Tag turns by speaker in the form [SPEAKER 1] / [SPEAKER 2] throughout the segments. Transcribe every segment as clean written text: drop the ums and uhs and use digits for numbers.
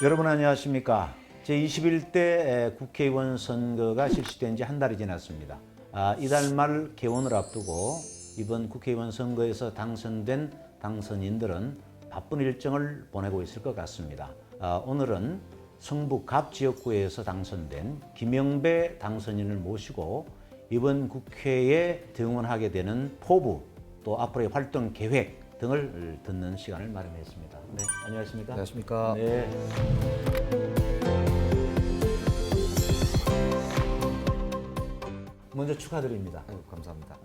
[SPEAKER 1] 여러분 안녕하십니까? 제21대 국회의원 선거가 실시된 지 한 달이 지났습니다. 이달 말 개원을 앞두고 이번 국회의원 선거에서 당선된 당선인들은 바쁜 일정을 보내고 있을 것 같습니다. 오늘은 성북 갑 지역구에서 당선된 김영배 당선인을 모시고 이번 국회에 등원하게 되는 포부 또 앞으로의 활동 계획 등을 듣는 시간을 마련했습니다. 네, 안녕하십니까?
[SPEAKER 2] 안녕하십니까?
[SPEAKER 1] 네. 먼저 축하드립니다.
[SPEAKER 2] 아이고, 감사합니다.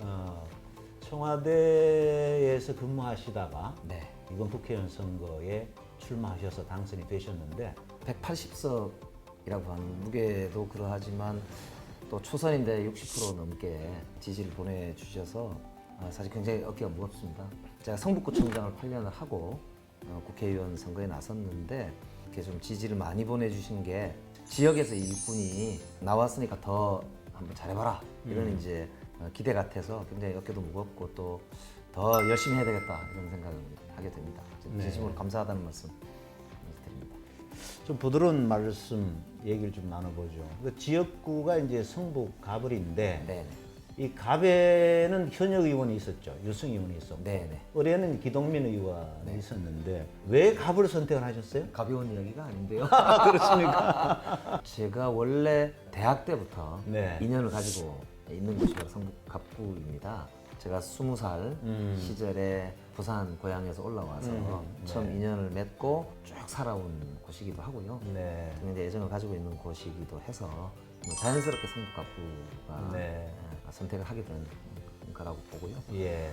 [SPEAKER 1] 청와대에서 근무하시다가
[SPEAKER 2] 네.
[SPEAKER 1] 이번 국회의원 선거에 출마하셔서 당선이 되셨는데
[SPEAKER 2] 180석이라고 하는 무게도 그러하지만 또 초선인데 60% 넘게 지지를 보내주셔서 사실 굉장히 어깨가 무겁습니다. 제가 성북구청장을 8년을 하고 국회의원 선거에 나섰는데 이렇게 좀 지지를 많이 보내주신 게 지역에서 일꾼이 나왔으니까 더 한번 잘해봐라 이런 이제 기대 같아서 굉장히 어깨도 무겁고 또 더 열심히 해야 되겠다 이런 생각을 하게 됩니다. 진심으로 감사하다는 말씀 드립니다.
[SPEAKER 1] 좀 부드러운 말씀 얘기를 좀 나눠보죠. 그 지역구가 이제 성북 가을인데
[SPEAKER 2] 네네.
[SPEAKER 1] 이 갑에는 현역 의원이 있었죠. 유승 의원이 있었고
[SPEAKER 2] 네네.
[SPEAKER 1] 을에는 기동민 의원이 있었는데 왜 갑을 선택을 하셨어요?
[SPEAKER 2] 가벼운 이야기가 아닌데요.
[SPEAKER 1] 그렇습니까?
[SPEAKER 2] 제가 원래 대학 때부터
[SPEAKER 1] 네.
[SPEAKER 2] 인연을 가지고 있는 곳이 바로 성북 갑구입니다. 제가 20살 시절에 부산 고향에서 올라와서 처음 인연을 맺고 쭉 살아온 곳이기도 하고요.
[SPEAKER 1] 네.
[SPEAKER 2] 굉장히 애정을 가지고 있는 곳이기도 해서 자연스럽게 성북 갑구가
[SPEAKER 1] 네.
[SPEAKER 2] 선택을 하게 된 거라고 보고요.
[SPEAKER 1] 예.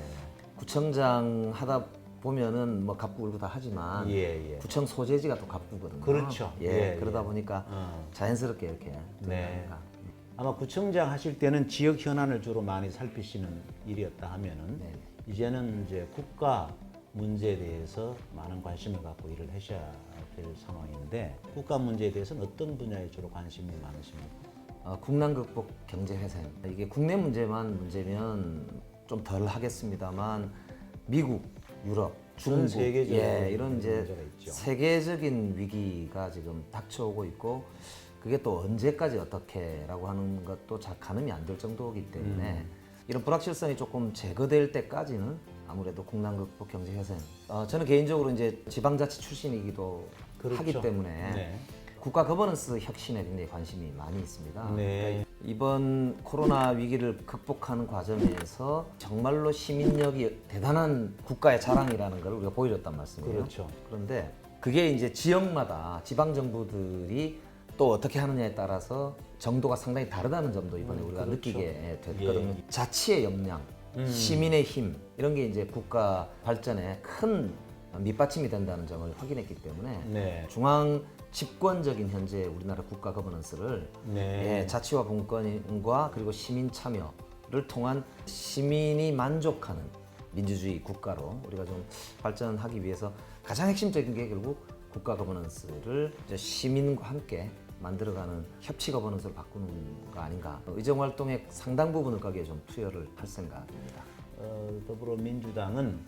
[SPEAKER 2] 구청장 하다 보면은 뭐 갑구 울고 다 하지만
[SPEAKER 1] 예.
[SPEAKER 2] 구청 소재지가 또 갑구거든요.
[SPEAKER 1] 그렇죠.
[SPEAKER 2] 예,
[SPEAKER 1] 예,
[SPEAKER 2] 그러다
[SPEAKER 1] 예.
[SPEAKER 2] 보니까 자연스럽게 이렇게
[SPEAKER 1] 네.
[SPEAKER 2] 들어가니까.
[SPEAKER 1] 아마 구청장 하실 때는 지역 현안을 주로 많이 살피시는 일이었다 하면은
[SPEAKER 2] 네.
[SPEAKER 1] 이제는 이제 국가 문제에 대해서 많은 관심을 갖고 일을 하셔야 될 상황인데 국가 문제에 대해서는 어떤 분야에 주로 관심이 많으십니까?
[SPEAKER 2] 국난 극복 경제 회생. 이게 국내 문제면 좀 덜 하겠습니다만 미국, 유럽,
[SPEAKER 1] 전
[SPEAKER 2] 중국,
[SPEAKER 1] 세계적인
[SPEAKER 2] 이런 이제
[SPEAKER 1] 문제가 있죠.
[SPEAKER 2] 세계적인 위기가 지금 닥쳐오고 있고 그게 또 언제까지 어떻게라고 하는 것도 잘 가늠이 안 될 정도이기 때문에 이런 불확실성이 조금 제거될 때까지는 아무래도 국난 극복 경제 회생. 저는 개인적으로 이제 지방자치 출신이기도
[SPEAKER 1] 그렇죠.
[SPEAKER 2] 하기 때문에
[SPEAKER 1] 네.
[SPEAKER 2] 국가 거버넌스 혁신에 굉장히 관심이 많이 있습니다.
[SPEAKER 1] 네.
[SPEAKER 2] 그러니까 이번 코로나 위기를 극복하는 과정에서 정말로 시민력이 대단한 국가의 자랑이라는 걸 우리가 보여줬단 말씀이에요.
[SPEAKER 1] 그렇죠.
[SPEAKER 2] 그런데 그게 이제 지역마다 지방 정부들이 또 어떻게 하느냐에 따라서 정도가 상당히 다르다는 점도 이번에 우리가
[SPEAKER 1] 그렇죠.
[SPEAKER 2] 느끼게 됐거든요.
[SPEAKER 1] 예.
[SPEAKER 2] 자치의 역량, 시민의 힘 이런 게 이제 국가 발전에 큰 밑받침이 된다는 점을 확인했기 때문에
[SPEAKER 1] 네.
[SPEAKER 2] 중앙 집권적인 현재 우리나라 국가 거버넌스를
[SPEAKER 1] 네.
[SPEAKER 2] 자치와 분권과 그리고 시민 참여를 통한 시민이 만족하는 민주주의 국가로 우리가 좀 발전하기 위해서 가장 핵심적인 게 결국 국가 거버넌스를 이제 시민과 함께 만들어가는 협치 거버넌스로 바꾸는 거 아닌가. 의정 활동의 상당 부분을 거기에 좀 투여를 할 생각입니다.
[SPEAKER 1] 더불어민주당은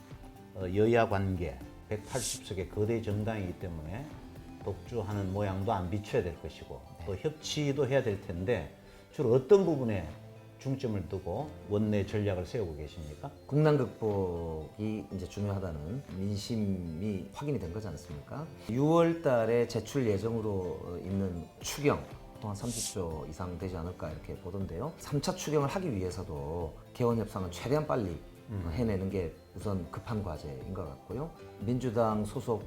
[SPEAKER 1] 여야 관계 180석의 거대 정당이기 때문에 독주하는 모양도 안 비춰야 될 것이고 또 협치도 해야 될 텐데 주로 어떤 부분에 중점을 두고 원내 전략을 세우고 계십니까?
[SPEAKER 2] 국난 극복이 이제 중요하다는 민심이 확인이 된 거지 않습니까? 6월 달에 제출 예정으로 있는 추경 또한 30조 이상 되지 않을까 이렇게 보던데요. 3차 추경을 하기 위해서도 개원 협상은 최대한 빨리 해내는 게 우선 급한 과제인 것 같고요. 민주당 소속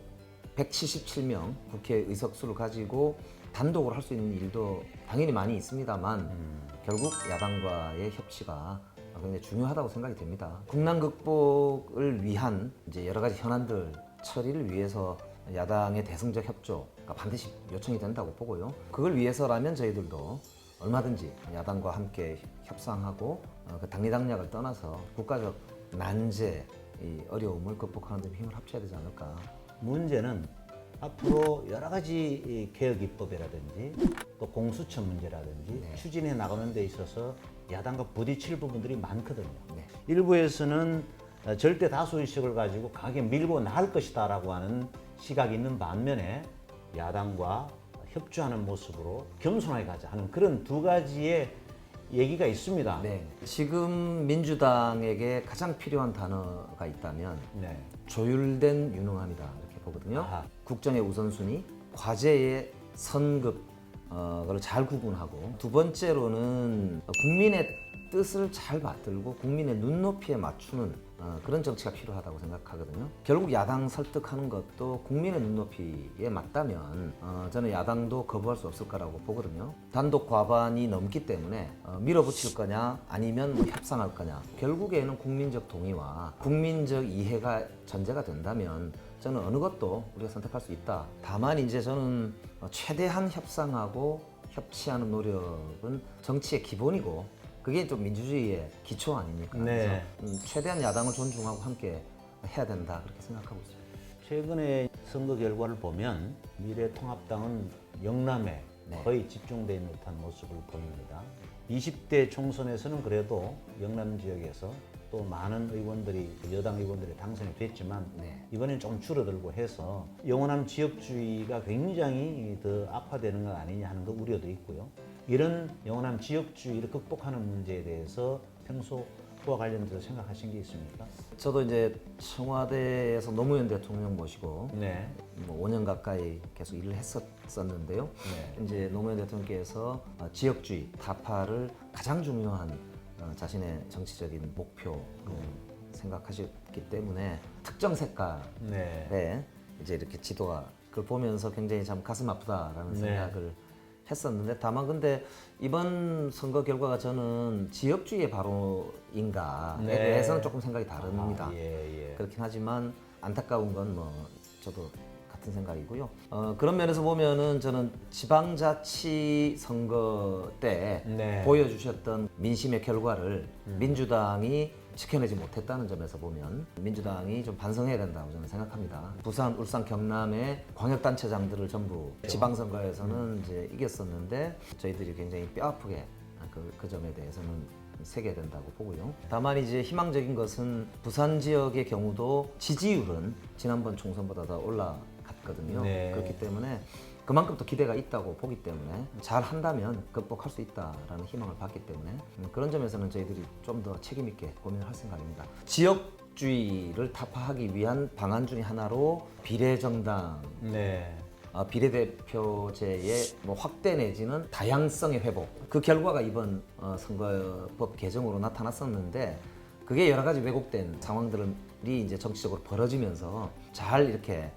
[SPEAKER 2] 177명 국회 의석수를 가지고 단독으로 할 수 있는 일도 당연히 많이 있습니다만 결국 야당과의 협치가 굉장히 중요하다고 생각이 됩니다. 국난 극복을 위한 이제 여러 가지 현안들 처리를 위해서 야당의 대승적 협조가 반드시 요청이 된다고 보고요. 그걸 위해서라면 저희들도 얼마든지 야당과 함께 협상하고 그 당리당략을 떠나서 국가적 난제, 이 어려움을 극복하는 데 힘을 합쳐야 되지 않을까.
[SPEAKER 1] 문제는 앞으로 여러 가지 이 개혁 입법이라든지 또 공수처 문제라든지 추진해 나가는 데 있어서 야당과 부딪힐 부분들이 많거든요.
[SPEAKER 2] 네.
[SPEAKER 1] 일부에서는 절대 다수 의식을 가지고 강하게 밀고 나갈 것이다라고 하는 시각이 있는 반면에 야당과 협조하는 모습으로 겸손하게 가자 하는 그런 두 가지의 얘기가 있습니다.
[SPEAKER 2] 네. 지금 민주당에게 가장 필요한 단어가 있다면
[SPEAKER 1] 네.
[SPEAKER 2] 조율된 유능함이다 이렇게 보거든요.
[SPEAKER 1] 아하.
[SPEAKER 2] 국정의 우선순위, 과제의 선급 그걸 잘 구분하고 두 번째로는 국민의 뜻을 잘 받들고 국민의 눈높이에 맞추는 그런 정치가 필요하다고 생각하거든요. 결국 야당 설득하는 것도 국민의 눈높이에 맞다면 저는 야당도 거부할 수 없을 거라고 보거든요. 단독 과반이 넘기 때문에 밀어붙일 거냐 아니면 뭐 협상할 거냐 결국에는 국민적 동의와 국민적 이해가 전제가 된다면 저는 어느 것도 우리가 선택할 수 있다. 다만 이제 저는 최대한 협상하고 협치하는 노력은 정치의 기본이고 그게 좀 민주주의의 기초 아닙니까?
[SPEAKER 1] 네.
[SPEAKER 2] 그래서 최대한 야당을 존중하고 함께 해야 된다 그렇게 생각하고 있습니다.
[SPEAKER 1] 최근에 선거 결과를 보면 미래통합당은 영남에
[SPEAKER 2] 네.
[SPEAKER 1] 거의 집중되어 있는 듯한 모습을 보입니다. 20대 총선에서는 그래도 영남 지역에서 또 많은 의원들이 여당 의원들이 당선이 됐지만
[SPEAKER 2] 네.
[SPEAKER 1] 이번엔 좀 줄어들고 해서 영호남 지역주의가 굉장히 더 악화되는 것 아니냐 하는 그 우려도 있고요. 이런 영호남 지역주의를 극복하는 문제에 대해서 평소 그와 관련돼서 생각하신 게 있습니까?
[SPEAKER 2] 저도 이제 청와대에서 노무현 대통령 모시고
[SPEAKER 1] 네.
[SPEAKER 2] 뭐 5년 가까이 계속 일을 했었는데요.
[SPEAKER 1] 네.
[SPEAKER 2] 이제 노무현 대통령께서 지역주의, 타파를 가장 중요한 자신의 정치적인 목표로 생각하셨기 때문에 특정 색깔에
[SPEAKER 1] 네.
[SPEAKER 2] 이제 이렇게 지도가 그걸 보면서 굉장히 참 가슴 아프다라는
[SPEAKER 1] 네.
[SPEAKER 2] 생각을 했었는데 다만 근데 이번 선거 결과가 저는 지역주의의 바로인가에
[SPEAKER 1] 네.
[SPEAKER 2] 대해서는 조금 생각이 다릅니다.
[SPEAKER 1] 예.
[SPEAKER 2] 그렇긴 하지만 안타까운 건 뭐 저도 같은 생각이고요. 그런 면에서 보면은 저는 지방자치 선거 때
[SPEAKER 1] 네.
[SPEAKER 2] 보여주셨던 민심의 결과를 민주당이 지켜내지 못했다는 점에서 보면 민주당이 좀 반성해야 된다고 저는 생각합니다. 부산, 울산, 경남의 광역단체장들을 전부 지방선거에서는 이제 이겼었는데 저희들이 굉장히 뼈아프게 그 점에 대해서는 새겨야 된다고 보고요. 다만 이제 희망적인 것은 부산 지역의 경우도 지지율은 지난번 총선보다 더 올라갔거든요.
[SPEAKER 1] 네.
[SPEAKER 2] 그렇기 때문에 그만큼 또 기대가 있다고 보기 때문에 잘 한다면 극복할 수 있다라는 희망을 받기 때문에 그런 점에서는 저희들이 좀 더 책임 있게 고민을 할 생각입니다. 지역주의를 타파하기 위한 방안 중에 하나로 비례정당,
[SPEAKER 1] 네.
[SPEAKER 2] 비례대표제의 뭐 확대 내지는 다양성의 회복. 그 결과가 이번 선거법 개정으로 나타났었는데 그게 여러 가지 왜곡된 상황들이 이제 정치적으로 벌어지면서 잘 이렇게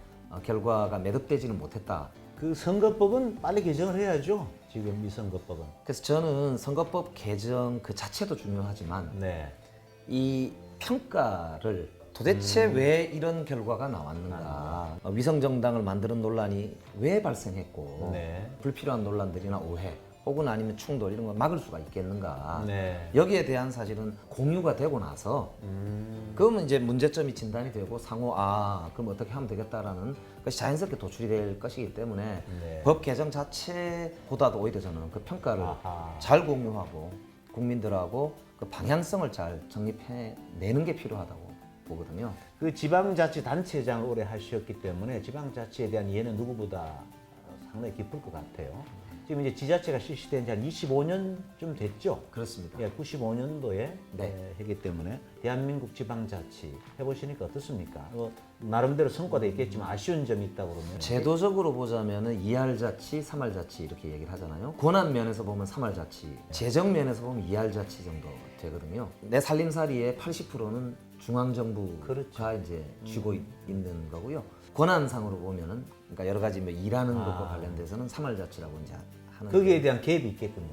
[SPEAKER 2] 결과가 매듭되지는 못했다.
[SPEAKER 1] 그 선거법은 빨리 개정을 해야죠. 지금 이 선거법은.
[SPEAKER 2] 그래서 저는 선거법 개정 그 자체도 중요하지만
[SPEAKER 1] 네.
[SPEAKER 2] 이 평가를 도대체 왜 이런 결과가 나왔는가, 위성정당을 만드는 논란이 왜 발생했고
[SPEAKER 1] 네.
[SPEAKER 2] 불필요한 논란들이나 오해 혹은 아니면 충돌 이런 걸 막을 수가 있겠는가,
[SPEAKER 1] 네.
[SPEAKER 2] 여기에 대한 사실은 공유가 되고 나서 그러면 이제 문제점이 진단이 되고 상호 그럼 어떻게 하면 되겠다라는 것이 자연스럽게 도출이 될 것이기 때문에
[SPEAKER 1] 네.
[SPEAKER 2] 법 개정 자체보다도 오히려 저는 그 평가를
[SPEAKER 1] 아하.
[SPEAKER 2] 잘 공유하고 국민들하고 그 방향성을 잘 정립해내는 게 필요하다고 보거든요.
[SPEAKER 1] 그 지방자치단체장을 오래 하셨기 때문에 지방자치에 대한 이해는 누구보다 상당히 깊을 것 같아요. 지금 이제 지자체가 실시된 지 한 25년쯤 됐죠.
[SPEAKER 2] 그렇습니다.
[SPEAKER 1] 예, 95년도에
[SPEAKER 2] 네.
[SPEAKER 1] 했기 때문에 대한민국 지방자치 해보시니까 어떻습니까? 나름대로 성과도 있겠지만 아쉬운 점이 있다고 그러면
[SPEAKER 2] 제도적으로 보자면은 2할자치, 3할자치 이렇게 얘기를 하잖아요. 권한 면에서 보면 3할자치, 재정 면에서 보면 2할자치 정도 되거든요. 내 살림살이의 80%는 중앙정부가
[SPEAKER 1] 그렇죠.
[SPEAKER 2] 이제 쥐고 있는 거고요. 권한상으로 보면은 그러니까 여러 가지 뭐 일하는 것과 관련돼서는 3할자치라고 이제 하는
[SPEAKER 1] 거기에 대한 갭이 있겠군요.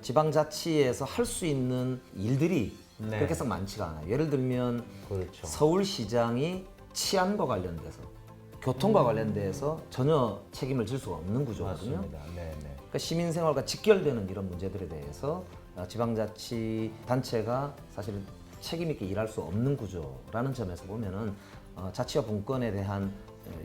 [SPEAKER 2] 지방자치에서 할 수 있는 일들이
[SPEAKER 1] 네.
[SPEAKER 2] 그렇게 썩 많지가 않아요. 예를 들면
[SPEAKER 1] 그렇죠.
[SPEAKER 2] 서울시장이 치안과 관련돼서 교통과 관련돼서 전혀 책임을 질 수가 없는 구조거든요.
[SPEAKER 1] 맞습니다. 네.
[SPEAKER 2] 그러니까 시민생활과 직결되는 이런 문제들에 대해서 지방자치 단체가 사실은 책임 있게 일할 수 없는 구조라는 점에서 보면은 자치와 분권에 대한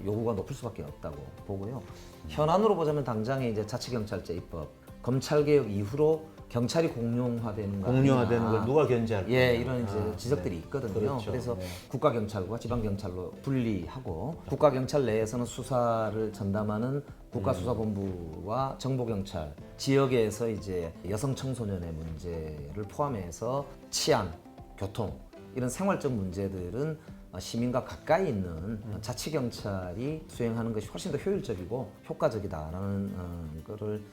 [SPEAKER 2] 요구가 높을 수밖에 없다고 보고요. 현안으로 보자면 당장에 이제 자치경찰제 입법, 검찰개혁 이후로 경찰이 공룡화되는 거
[SPEAKER 1] 공룡화되는
[SPEAKER 2] 아니냐.
[SPEAKER 1] 걸 누가 견제할 거냐.
[SPEAKER 2] 예, 이런 이제 지적들이 있거든요.
[SPEAKER 1] 그렇죠.
[SPEAKER 2] 그래서
[SPEAKER 1] 네.
[SPEAKER 2] 국가경찰과 지방경찰로 분리하고 국가경찰 내에서는 수사를 전담하는 국가수사본부와 정보경찰, 지역에서 이제 여성 청소년의 문제를 포함해서 치안, 교통 이런 생활적 문제들은 시민과 가까이 있는 자치경찰이 수행하는 것이 훨씬 더 효율적이고 효과적이다라는 거를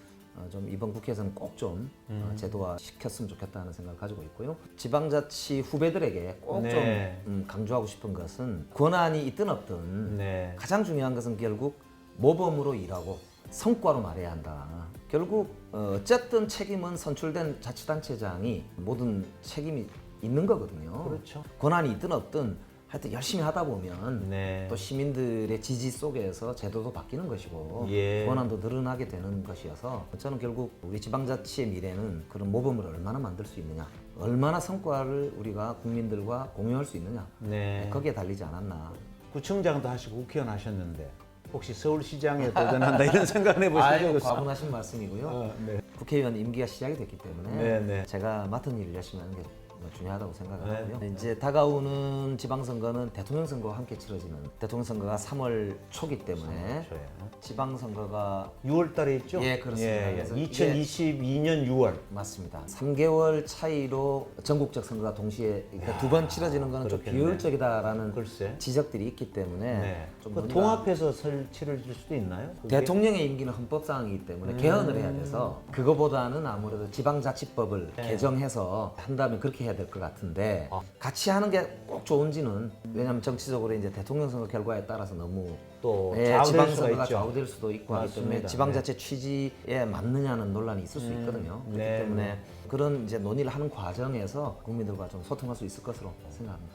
[SPEAKER 2] 좀 이번 국회에서는 꼭 좀 제도화 시켰으면 좋겠다는 생각을 가지고 있고요. 지방자치 후배들에게 꼭 좀
[SPEAKER 1] 네.
[SPEAKER 2] 강조하고 싶은 것은 권한이 있든 없든
[SPEAKER 1] 네.
[SPEAKER 2] 가장 중요한 것은 결국 모범으로 일하고 성과로 말해야 한다. 결국 어쨌든 책임은 선출된 자치단체장이 모든 책임이 있는 거거든요.
[SPEAKER 1] 그렇죠.
[SPEAKER 2] 권한이 있든 없든 하여튼 열심히 하다 보면
[SPEAKER 1] 네.
[SPEAKER 2] 또 시민들의 지지 속에서 제도도 바뀌는 것이고
[SPEAKER 1] 예.
[SPEAKER 2] 권한도 늘어나게 되는 것이어서 저는 결국 우리 지방자치의 미래는 그런 모범을 얼마나 만들 수 있느냐, 얼마나 성과를 우리가 국민들과 공유할 수 있느냐,
[SPEAKER 1] 네.
[SPEAKER 2] 거기에 달리지 않았나.
[SPEAKER 1] 구청장도 하시고 국회의원 하셨는데 혹시 서울시장에 도전한다 이런 생각 해보신 적
[SPEAKER 2] 아유,
[SPEAKER 1] 있어요?
[SPEAKER 2] 과분하신 말씀이고요.
[SPEAKER 1] 네.
[SPEAKER 2] 국회의원 임기가 시작이 됐기 때문에
[SPEAKER 1] 네, 네.
[SPEAKER 2] 제가 맡은 일을 열심히 하는 게 중요하다고 생각을
[SPEAKER 1] 네.
[SPEAKER 2] 하고요. 이제 다가오는 지방선거는 대통령 선거와 함께 치러지는 대통령 선거가 3월 초기 때문에 지방선거가
[SPEAKER 1] 6월 달에 있죠?
[SPEAKER 2] 예, 그렇습니다.
[SPEAKER 1] 예,
[SPEAKER 2] 그래서
[SPEAKER 1] 2022년 6월.
[SPEAKER 2] 맞습니다. 3개월 차이로 전국적 선거가 동시에 두 번 치러지는 것은 좀
[SPEAKER 1] 그렇겠네.
[SPEAKER 2] 비효율적이다라는
[SPEAKER 1] 글쎄.
[SPEAKER 2] 지적들이 있기 때문에
[SPEAKER 1] 네.
[SPEAKER 2] 좀
[SPEAKER 1] 그
[SPEAKER 2] 뭔가
[SPEAKER 1] 통합해서 치러질 수도 있나요? 그게?
[SPEAKER 2] 대통령의 임기는 헌법상이기 때문에 개헌을 해야 돼서 그거보다는 아무래도 지방자치법을 개정해서 한다면 그렇게 해야 될 것 같은데 같이 하는 게 꼭 좋은지는 왜냐하면 정치적으로 이제 대통령 선거 결과에 따라서 너무
[SPEAKER 1] 또 좌우될 수가
[SPEAKER 2] 지방선거가
[SPEAKER 1] 있죠.
[SPEAKER 2] 좌우될 수도 있고 하기 때문에
[SPEAKER 1] 맞습니다.
[SPEAKER 2] 지방자치 취지에 맞느냐는 논란이 있을 수 있거든요. 그렇기
[SPEAKER 1] 네,
[SPEAKER 2] 때문에 그런 이제 논의를 하는 과정에서 국민들과 좀 소통할 수 있을 것으로 생각합니다.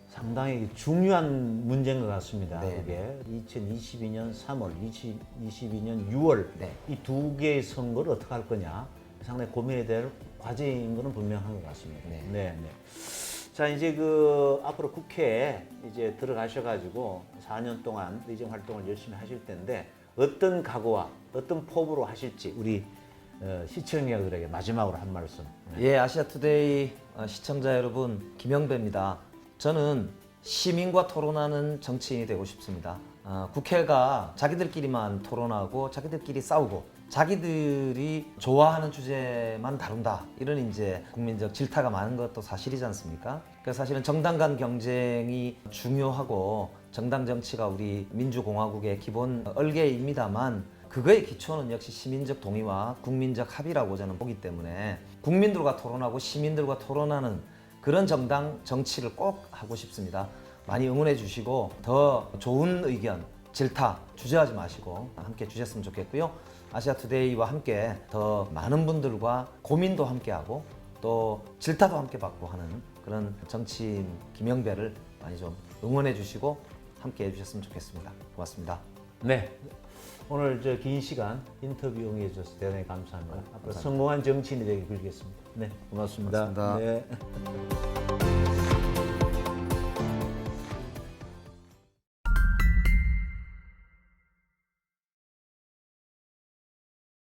[SPEAKER 1] 상당히 중요한 문제인 것 같습니다.
[SPEAKER 2] 네.
[SPEAKER 1] 이게 2022년 3월, 2022년 6월
[SPEAKER 2] 네.
[SPEAKER 1] 이 두 개의 선거를 어떻게 할 거냐 상당히 고민해야 될 과제인 것은 분명한 것 같습니다.
[SPEAKER 2] 네.
[SPEAKER 1] 자 이제 앞으로 국회에 이제 들어가셔가지고 4년 동안 의정 활동을 열심히 하실 텐데 어떤 각오와 어떤 포부로 하실지 우리 시청자들에게 마지막으로 한 말씀.
[SPEAKER 2] 예, 아시아투데이 시청자 여러분, 김영배입니다. 저는 시민과 토론하는 정치인이 되고 싶습니다. 국회가 자기들끼리만 토론하고 자기들끼리 싸우고 자기들이 좋아하는 주제만 다룬다, 이런 이제 국민적 질타가 많은 것도 사실이지 않습니까? 그래서 사실은 정당 간 경쟁이 중요하고 정당 정치가 우리 민주공화국의 기본 얼개입니다만 그거의 기초는 역시 시민적 동의와 국민적 합의라고 저는 보기 때문에 국민들과 토론하고 시민들과 토론하는 그런 정당 정치를 꼭 하고 싶습니다. 많이 응원해 주시고 더 좋은 의견, 질타 주저하지 마시고 함께 주셨으면 좋겠고요. 아시아투데이와 함께 더 많은 분들과 고민도 함께하고 또 질타도 함께 받고 하는 그런 정치인 김영배를 많이 좀 응원해 주시고 함께 해주셨으면 좋겠습니다. 고맙습니다.
[SPEAKER 1] 네. 오늘 긴 시간 인터뷰 응해 주셔서 대단히 감사합니다. 앞으로
[SPEAKER 2] 감사합니다.
[SPEAKER 1] 성공한 정치인이 되길 빌겠습니다. 네, 고맙습니다.
[SPEAKER 2] 고맙습니다.
[SPEAKER 1] 네.